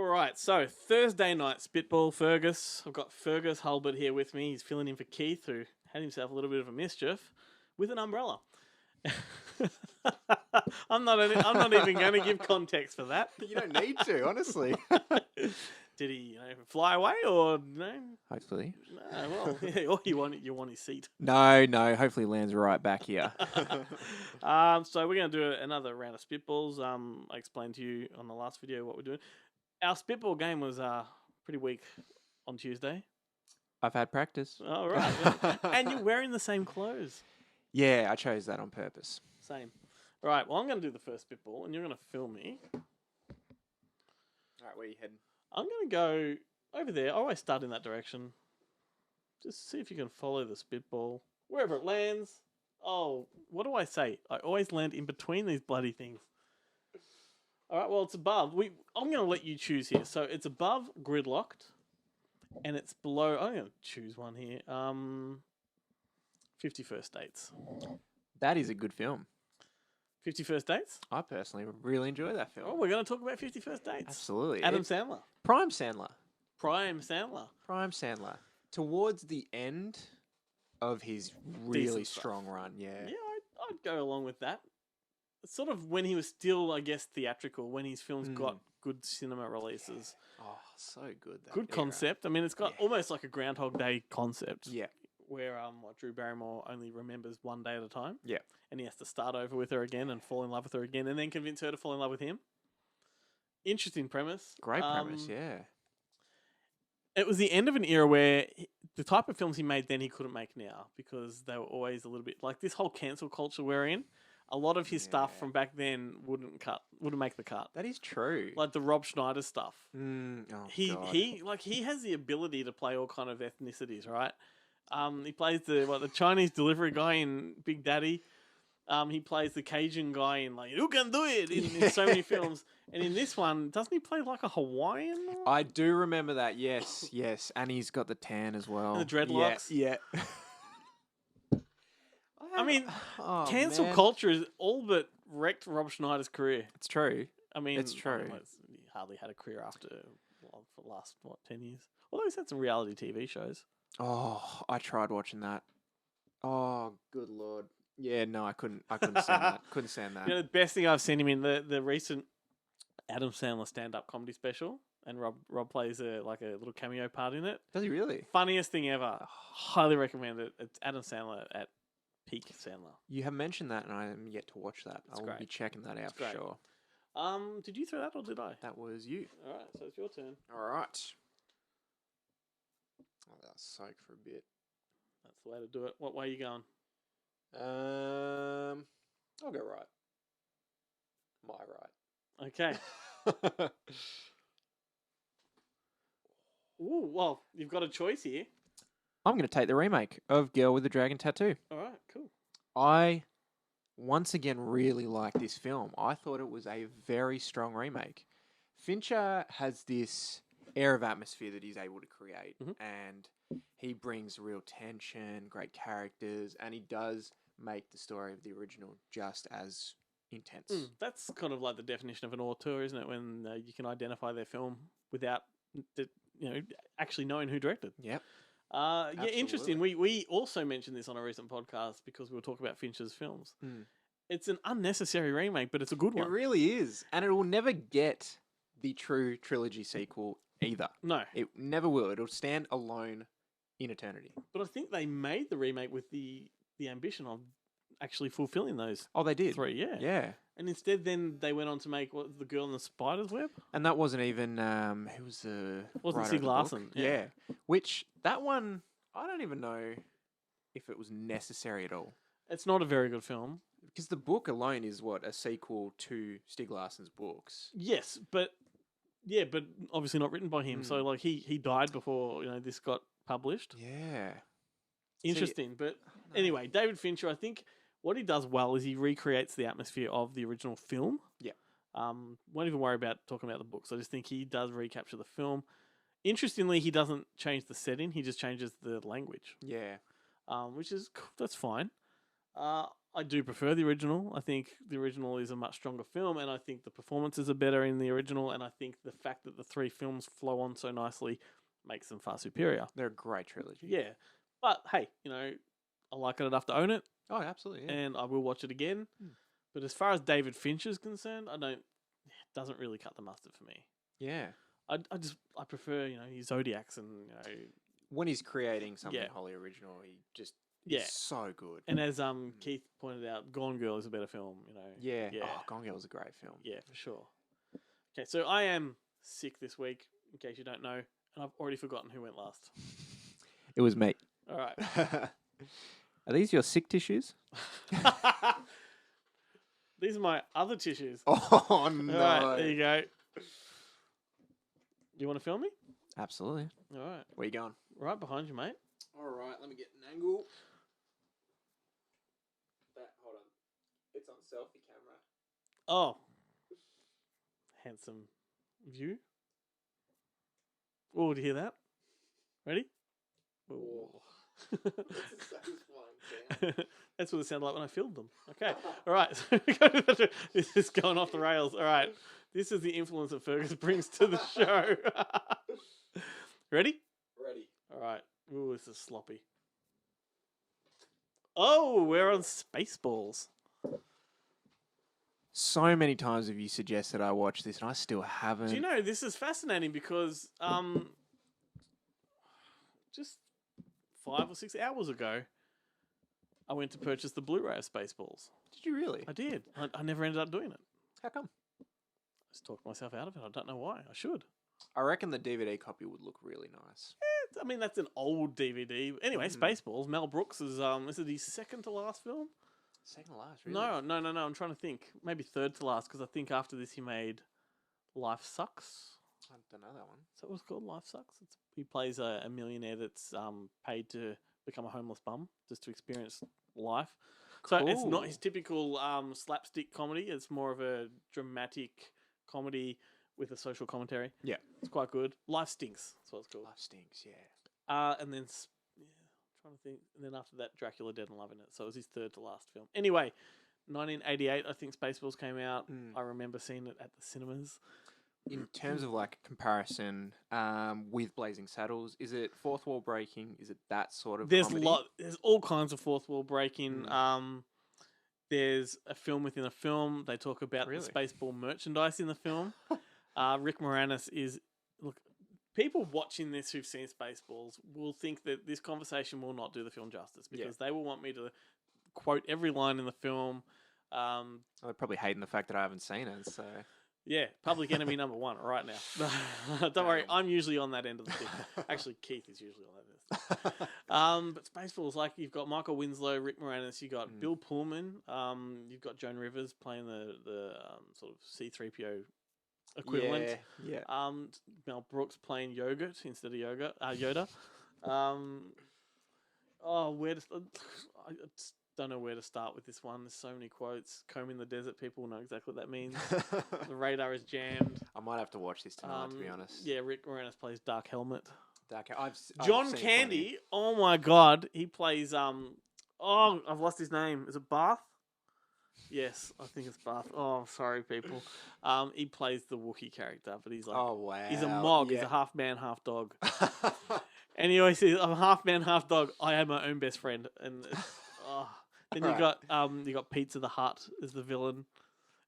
right, so Thursday night Spitball, Fergus. I've got Fergus Hulbert here with me. He's filling in for Keith, who had himself a little bit of a mischief with an umbrella. I'm not even going to give context for that. You don't need to, honestly. Did he, fly away or no? Hopefully. No, well, or you want his seat. No. Hopefully he lands right back here. So we're going to do another round of Spitballs. I explained to you on the last video what we're doing. Our Spitball game was pretty weak on Tuesday. I've had practice. All right. And you're wearing the same clothes. Yeah, I chose that on purpose. Same. All right, well, I'm going to do the first Spitball, and you're going to film me. All right, where are you heading? I'm going to go over there. I always start in that direction. Just see if you can follow the Spitball. Wherever it lands. Oh, what do I say? I always land in between these bloody things. All right, well, it's above. I'm going to let you choose here. So it's above Gridlocked, and it's below. I'm going to choose one here. 51st Dates. That is a good film. 51st Dates? I personally really enjoy that film. Oh, we're going to talk about 51st Dates. Absolutely. Adam Sandler. Prime Sandler. Prime Sandler. Towards the end of his really Decent strong stuff. run, yeah. Yeah, I'd go along with that. It's sort of when he was still, I guess, theatrical, when his films got good cinema releases. Oh, so good. That Good era. concept. I mean, it's got almost like a Groundhog Day concept. Yeah. Where Drew Barrymore only remembers one day at a time. Yeah. And he has to start over with her again and fall in love with her again and then convince her to fall in love with him. Interesting premise. Great premise, yeah. It was the end of an era where the type of films he made then he couldn't make now because they were always a little bit like this whole cancel culture we're in. A lot of his stuff from back then wouldn't make the cut. That is true. Like the Rob Schneider stuff. God. He has the ability to play all kind of ethnicities, right? He plays the Chinese delivery guy in Big Daddy. He plays the Cajun guy in like Who Can Do It in so many films. And in this one, doesn't he play like a Hawaiian? I do remember that. Yes, and he's got the tan as well. And the dreadlocks. Yeah. I mean, cancel culture is all but wrecked Rob Schneider's career. It's true. I mean, it's true. He hardly had a career for the last 10 years. Although he's had some reality TV shows. Oh, I tried watching that. Oh, good lord. Yeah, no, I couldn't stand that. Couldn't stand that. The best thing I've seen him in the recent Adam Sandler stand-up comedy special, and Rob plays a little cameo part in it. Does he really? Funniest thing ever. Highly recommend it. It's Adam Sandler at peak Sandler. You have mentioned that, and I am yet to watch that. I will great. be checking that out for sure. Did you throw that or did I? That was you. All right, so it's your turn. All right. Oh, that'll soak for a bit. That's the way to do it. What way are you going? I'll go right. My right. Okay. Ooh, well, you've got a choice here. I'm going to take the remake of Girl with the Dragon Tattoo. All right, cool. I, once again, really like this film. I thought it was a very strong remake. Fincher has this air of atmosphere that he's able to create, and he brings real tension, great characters, and he does make the story of the original just as intense. That's kind of like the definition of an auteur, isn't it? When you can identify their film without actually knowing who directed. Yep. Yeah, interesting. We also mentioned this on a recent podcast because we were talking about Fincher's films. It's an unnecessary remake, but it's a good one. It really is. And it will never get the true trilogy sequel either. No. It never will. It'll stand alone in eternity. But I think they made the remake with the ambition of actually fulfilling those. Oh, they did? 3, yeah. Yeah. And instead then they went on to make The Girl in the Spider's Web? And that wasn't even, who was the Wasn't writer Sig of the book? Larsson. Yeah. Which, that one, I don't even know if it was necessary at all. It's not a very good film. Because the book alone is, a sequel to Stig Larsson's books. Yes, but obviously not written by him. So like he died before, this got published. Yeah. Interesting. But anyway, David Fincher, I think what he does well is he recreates the atmosphere of the original film. Yeah. Won't even worry about talking about the books. I just think he does recapture the film. Interestingly, he doesn't change the setting. He just changes the language. Yeah. Which is, that's fine. I do prefer the original. I think the original is a much stronger film, and I think the performances are better in the original, and I think the fact that the three films flow on so nicely makes them far superior. They're a great trilogy. Yeah. But hey, you know, I like it enough to own it, Oh, absolutely. Yeah. and I will watch it again. Hmm. But as far as David Finch is concerned, it doesn't really cut the mustard for me. Yeah. I prefer, you know, his Zodiacs and, you know, When he's creating something Yeah. wholly original, he just Yeah. is so good. And as Keith pointed out, Gone Girl is a better film, you know. Yeah. Yeah. Oh, Gone Girl was a great film. Yeah, for sure. Okay, so I am sick this week, in case you don't know, and I've already forgotten who went last. It was me. All right. Are these your sick tissues? These are my other tissues. Oh, no. All right, there you go. You want to film me? Absolutely. All right. Where you going? Right behind you, mate. All right, let me get an angle. Hold on. It's on selfie camera. Oh. Handsome view. Oh, did you hear that? Ready? Oh. Ooh. That's a satisfying sound. That's what it sounded like when I filmed them. Okay. All right. This is going off the rails. All right. This is the influence that Fergus brings to the show. Ready? Ready. All right. Ooh, this is sloppy. Oh, we're on Spaceballs. So many times have you suggested I watch this, and I still haven't. Do you know, this is fascinating because just 5 or 6 hours ago, I went to purchase the Blu-ray of Spaceballs. Did you really? I did. I never ended up doing it. How come? I just talked myself out of it. I don't know why. I should. I reckon the DVD copy would look really nice. I mean, that's an old DVD. Anyway, Spaceballs. Mel Brooks is is it his second to last film? Second to last, really? No. I'm trying to think. Maybe third to last because I think after this he made Life Sucks. I don't know that one. Is that what it's called? Life Sucks. He plays a millionaire that's paid to become a homeless bum just to experience life. So it's not his typical slapstick comedy. It's more of a dramatic comedy with a social commentary. Yeah. It's quite good. Life Stinks. That's what it's called. Life Stinks, yeah. And then, trying to think. And then after that, Dracula Dead and Loving It. So it was his third to last film. Anyway, 1988, I think Spaceballs came out. I remember seeing it at the cinemas. In terms of like comparison with Blazing Saddles, is it fourth wall breaking? Is it that sort of There's comedy? There's all kinds of fourth wall breaking. There's a film within a film. They talk about the Spaceball merchandise in the film. Rick Moranis is... Look, people watching this who've seen Spaceballs will think that this conversation will not do the film justice because they will want me to quote every line in the film. They're probably hating the fact that I haven't seen it, so... Yeah, Public Enemy #1 right now. Don't worry, I'm usually on that end of the stick. Actually, Keith is usually on that end of the stick. But Spaceballs, like you've got Michael Winslow, Rick Moranis, you've got Bill Pullman, you've got Joan Rivers playing the sort of C-3PO equivalent. Yeah. Mel Brooks playing yogurt instead of Yoda. Where to... I just don't know where to start with this one. There's so many quotes. Comb in the desert, people will know exactly what that means. The radar is jammed. I might have to watch this tonight, to be honest. Yeah, Rick Moranis plays Dark Helmet. John Candy, oh my god, he plays I've lost his name. Is it Barth? Yes, I think it's Barth. Oh, sorry, people. He plays the Wookiee character, but he's like, he's a Mog. He's a half man, half dog. And he always says, "I'm half man, half dog. I am my own best friend." And then you got Pizza the Hut as the villain.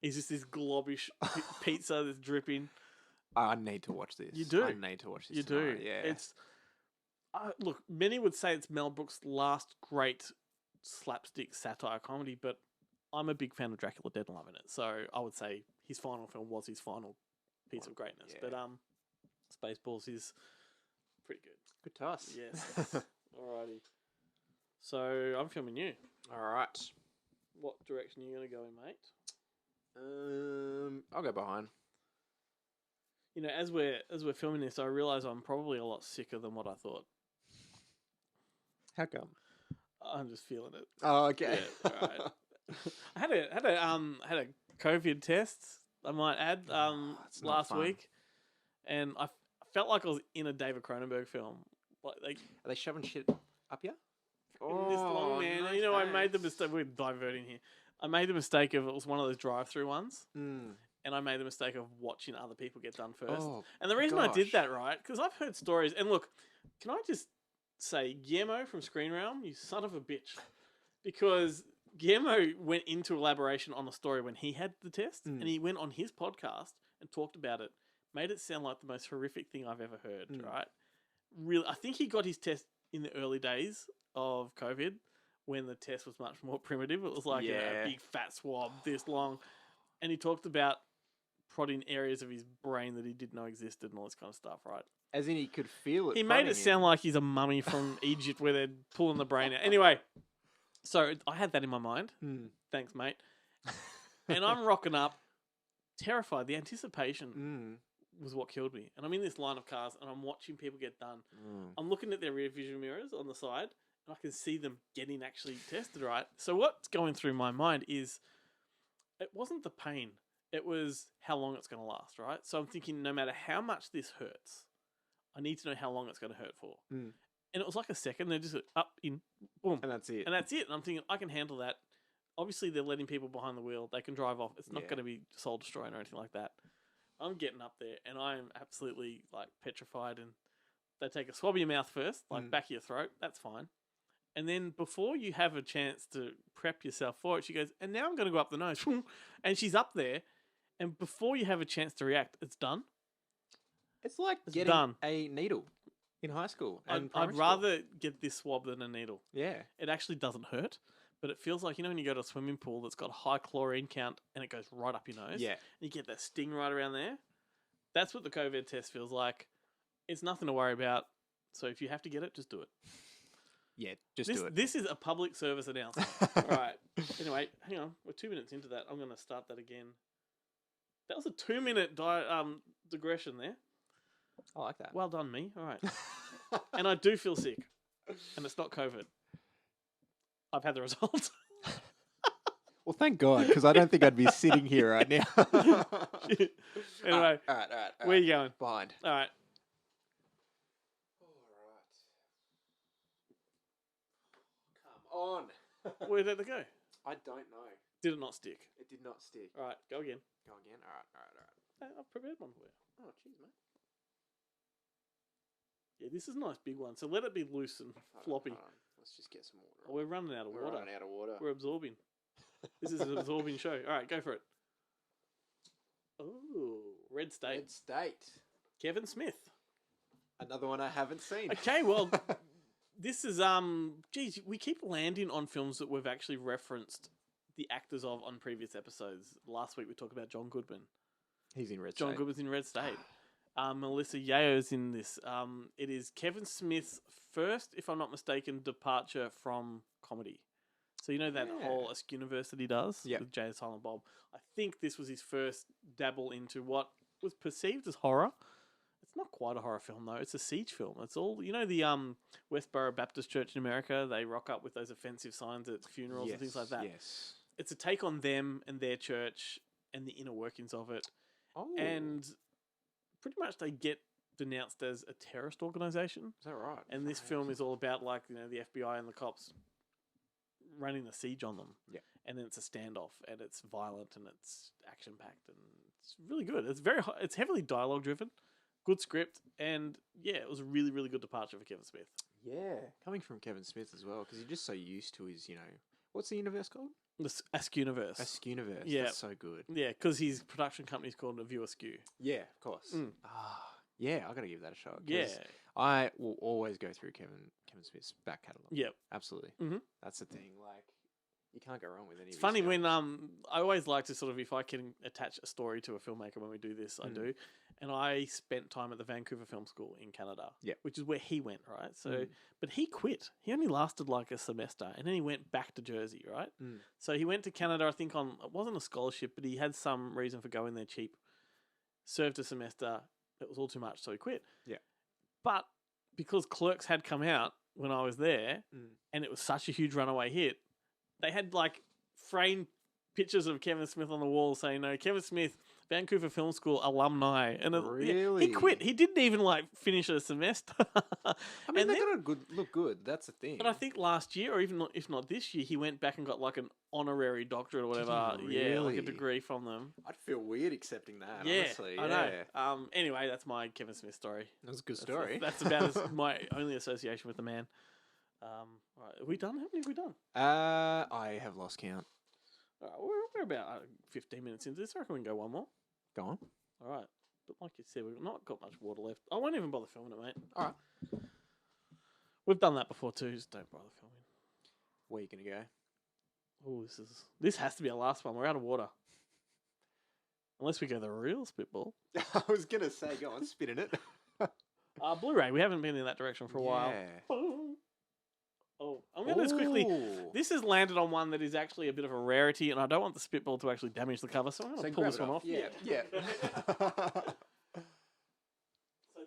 He's just this globbish pizza that's dripping. I need to watch this. You do. I need to watch this. You tonight. do. Yeah. It's look. Many would say it's Mel Brooks' last great slapstick satire comedy, but I'm a big fan of Dracula Dead and Loving It. So I would say his final film was his final piece of greatness. Yeah. But Spaceballs is pretty good. Good toss. Yes. Alrighty. So I'm filming you. All right. What direction are you going to go in, mate? I'll go behind. You know, as we're filming this, I realise I'm probably a lot sicker than what I thought. How come? I'm just feeling it. Oh, okay. Yeah, all right. I had a COVID test, I might add, last week, and I felt like I was in a David Cronenberg film. Like, are they shoving shit up here? in this long man. no And, I made the thanks. mistake. We're diverting here. I made the mistake of it was one of those drive-through ones. Mm. And I made the mistake of watching other people get done first. Oh, and the reason I did gosh. that, right, because I've heard stories. And look, can I just say, Guillermo from Screen Realm, you son of a bitch. Because Guillermo went into elaboration on the story when he had the test. And he went on his podcast and talked about it. Made it sound like the most horrific thing I've ever heard, right? Really, I think he got his test in the early days of COVID when the test was much more primitive. It was like a big fat swab this long. And he talked about prodding areas of his brain that he didn't know existed and all this kind of stuff, right? As in he could feel it. He made it prodding sound like he's a mummy from Egypt where they're pulling the brain out. Anyway, so I had that in my mind. Thanks, mate. And I'm rocking up, terrified. The anticipation was what killed me. And I'm in this line of cars and I'm watching people get done. I'm looking at their rear vision mirrors on the side and I can see them getting actually tested, right? So what's going through my mind is it wasn't the pain. It was how long it's going to last, right? So I'm thinking no matter how much this hurts, I need to know how long it's going to hurt for. And it was like a second. They're just up, in, boom. And that's it. And that's it. And I'm thinking, I can handle that. Obviously, they're letting people behind the wheel. They can drive off. It's not going to be soul destroying or anything like that. I'm getting up there and I am absolutely like petrified. And they take a swab of your mouth first, like back of your throat. That's fine. And then before you have a chance to prep yourself for it, she goes, and now I'm going to go up the nose. And she's up there. And before you have a chance to react, it's done. It's like It's getting done. a needle in high school. And I'd rather get this swab than a needle. Yeah. It actually doesn't hurt, but it feels like, when you go to a swimming pool that's got a high chlorine count and it goes right up your nose. Yeah. And you get that sting right around there. That's what the COVID test feels like. It's nothing to worry about. So if you have to get it, just do it. Yeah, just This, do it. This is a public service announcement. All right. Anyway, hang on. We're 2 minutes into that. I'm going to start that again. That was a 2-minute digression there. I like that. Well done, me. All right. And I do feel sick. And it's not COVID. I've had the results. Well, thank God, because I don't think I'd be sitting here right now. Anyway, all right. where are you going? Behind. All right. All right. Come on. Where did it go? I don't know. Did it not stick? It did not stick. All right. Go again. Go again. All right. I've prepared one for you. Oh, cheers, mate. Yeah, this is a nice big one. So let it be loose and floppy. Hold on. Let's just get some water. Oh, we're running out of We're water. running out of water. We're absorbing. This is an absorbing show. All right, go for it. Oh, Red State. Red State. Kevin Smith. Another one I haven't seen. Okay, well, this is geez, we keep landing on films that we've actually referenced the actors of on previous episodes. Last week we talked about John Goodman. He's in Red John State. Goodman's in Red State. Melissa Yeo's in this. It is Kevin Smith's first, if I'm not mistaken, departure from comedy. So that whole Askewniverse that he does with Jay and Silent Bob. I think this was his first dabble into what was perceived as horror. It's not quite a horror film though. It's a siege film. It's all the Westboro Baptist Church in America. They rock up with those offensive signs at funerals and things like that. Yes. It's a take on them and their church and the inner workings of it. Oh. And pretty much they get denounced as a terrorist organization. Is that right? And this film is all about the FBI and the cops running a siege on them. Yeah. And then it's a standoff and it's violent and it's action packed and it's really good. It's heavily dialogue driven, good script, and it was a really, really good departure for Kevin Smith. Yeah. Coming from Kevin Smith as well, because you're just so used to his, what's the universe called? The Askewniverse. Askewniverse. Yeah. That's so good. Yeah, because his production company's called A View Askew. Yeah, of course. Yeah, I got to give that a shot. 'Cause Yeah. I will always go through Kevin Smith's back catalogue. Yep. Absolutely. Mhm. That's the thing. Like, you can't go wrong with any. It's of his funny when films. I always like to sort of, if I can attach a story to a filmmaker when we do this, I do. And I spent time at the Vancouver Film School in Canada, which is where he went, right? So, but he quit. He only lasted like a semester, and then he went back to Jersey, right? So he went to Canada, I think it wasn't a scholarship, but he had some reason for going there cheap. Served a semester. It was all too much, so he quit. Yeah. But because Clerks had come out when I was there, and it was such a huge runaway hit, they had like framed pictures of Kevin Smith on the wall saying, "No, Kevin Smith Vancouver Film School alumni, and Really? he quit. He didn't even like finish a semester. I mean, And they then- got to look good. That's the thing. But I think last year, or even if not this year, he went back and got like an honorary doctorate or whatever. he Yeah, like a really? degree from them. I'd feel weird accepting that. Yeah, honestly. I know. Anyway, that's my Kevin Smith story. That was a good That's- story. That's about my only association with the man. Right, are we done? How many have we done? I have lost count. We're about 15 minutes into this. I reckon we can go one more. Go on. All right. But like you said, we've not got much water left. I won't even bother filming it, mate. All right. We've done that before too. Just don't bother filming. Where are you gonna go? Oh, this has to be our last one. We're out of water. Unless we go the real Spitball. I was gonna say, go on, spit in it. Blu-ray. We haven't been in that direction for a while. Yeah. Boom. Oh, I'm going to just quickly. Ooh. This has landed on one that is actually a bit of a rarity, and I don't want the Spitball to actually damage the cover, so I'm going to pull grab this it one off. Yeah. So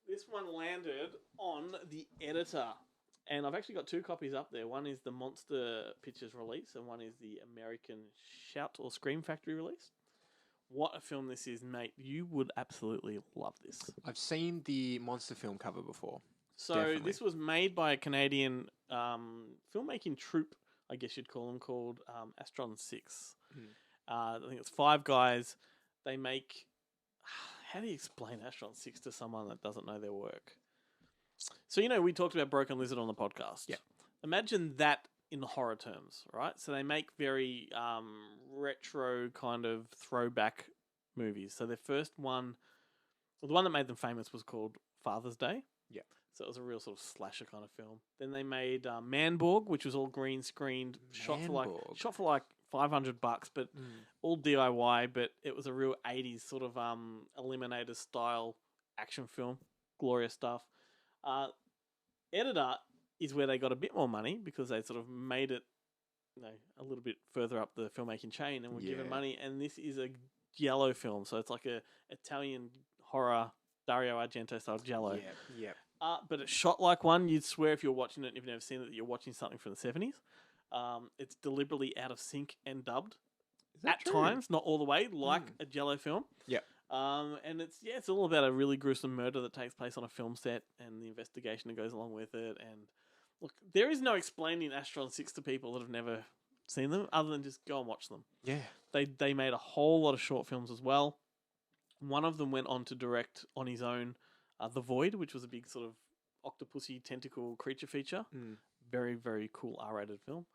this one landed on the editor, and I've actually got two copies up there. One is the Monster Pictures release, and one is the American Shout or Scream Factory release. What a film this is, mate. You would absolutely love this. I've seen the monster film cover before. So Definitely. this was made by a Canadian filmmaking troupe, I guess you'd call them, called Astron 6. I think it's 5 guys. They make... How do you explain Astron 6 to someone that doesn't know their work? So, we talked about Broken Lizard on the podcast. Yeah. Imagine that in horror terms, right? So they make very retro kind of throwback movies. So their first one, the one that made them famous was called Father's Day. Yeah. So it was a real sort of slasher kind of film. Then they made Manborg, which was all green screened, shot for like $500, but all DIY. But it was a real 80s sort of Eliminator style action film, glorious stuff. Editor is where they got a bit more money because they sort of made it, a little bit further up the filmmaking chain and were given money. And this is a giallo film, so it's like a Italian horror Dario Argento style giallo. Yeah. But it's shot like one. You'd swear if you're watching it and you've never seen it that you're watching something from the 70s. It's deliberately out of sync and dubbed at times, not all the way, like a giallo film. Yeah. And it's all about a really gruesome murder that takes place on a film set and the investigation that goes along with it. And look, there is no explaining Astron 6 to people that have never seen them other than just go and watch them. Yeah. They made a whole lot of short films as well. One of them went on to direct on his own The Void, which was a big sort of octopusy tentacle creature feature. Very, very cool R-rated film.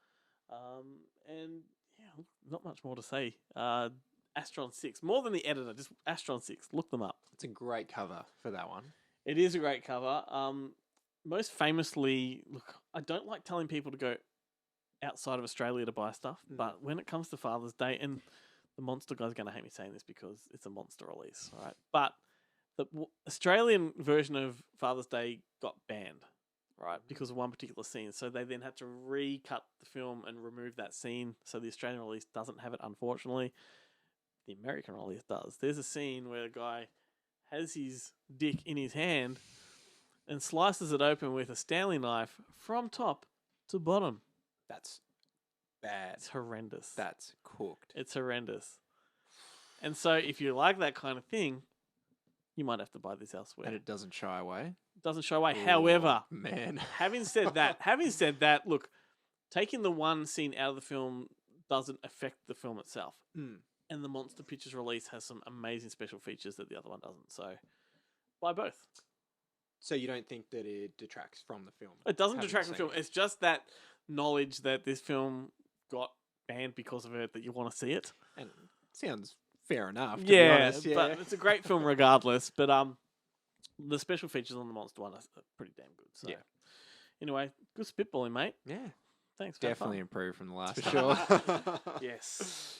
And yeah, not much more to say. Astron 6, more than the editor, just Astron 6. Look them up. It's a great cover for that one. It is a great cover. Most famously, look, I don't like telling people to go outside of Australia to buy stuff, but when it comes to Father's Day, and the Monster guy's going to hate me saying this because it's a Monster release, right? But the Australian version of Father's Day got banned, right, because of one particular scene. So they then had to recut the film and remove that scene. So the Australian release doesn't have it, unfortunately. The American release does. There's a scene where a guy has his dick in his hand and slices it open with a Stanley knife from top to bottom. That's bad. It's horrendous. That's cooked. It's horrendous. And so if you like that kind of thing, you might have to buy this elsewhere. And it doesn't shy away. Doesn't show away. Ooh, However, man. having said that, look, taking the one scene out of the film doesn't affect the film itself. And the Monster Pictures release has some amazing special features that the other one doesn't. So buy both. So you don't think that it detracts from the film? It doesn't having detract from the seen film. It's just that knowledge that this film got banned because of it that you want to see it. And it sounds fair enough, to be Yeah, honest. Yeah, but it's a great film regardless. But the special features on the Monster one are pretty damn good. So anyway, good spitballing, mate. Yeah. Thanks. For Definitely improved from the last For one. sure. Yes.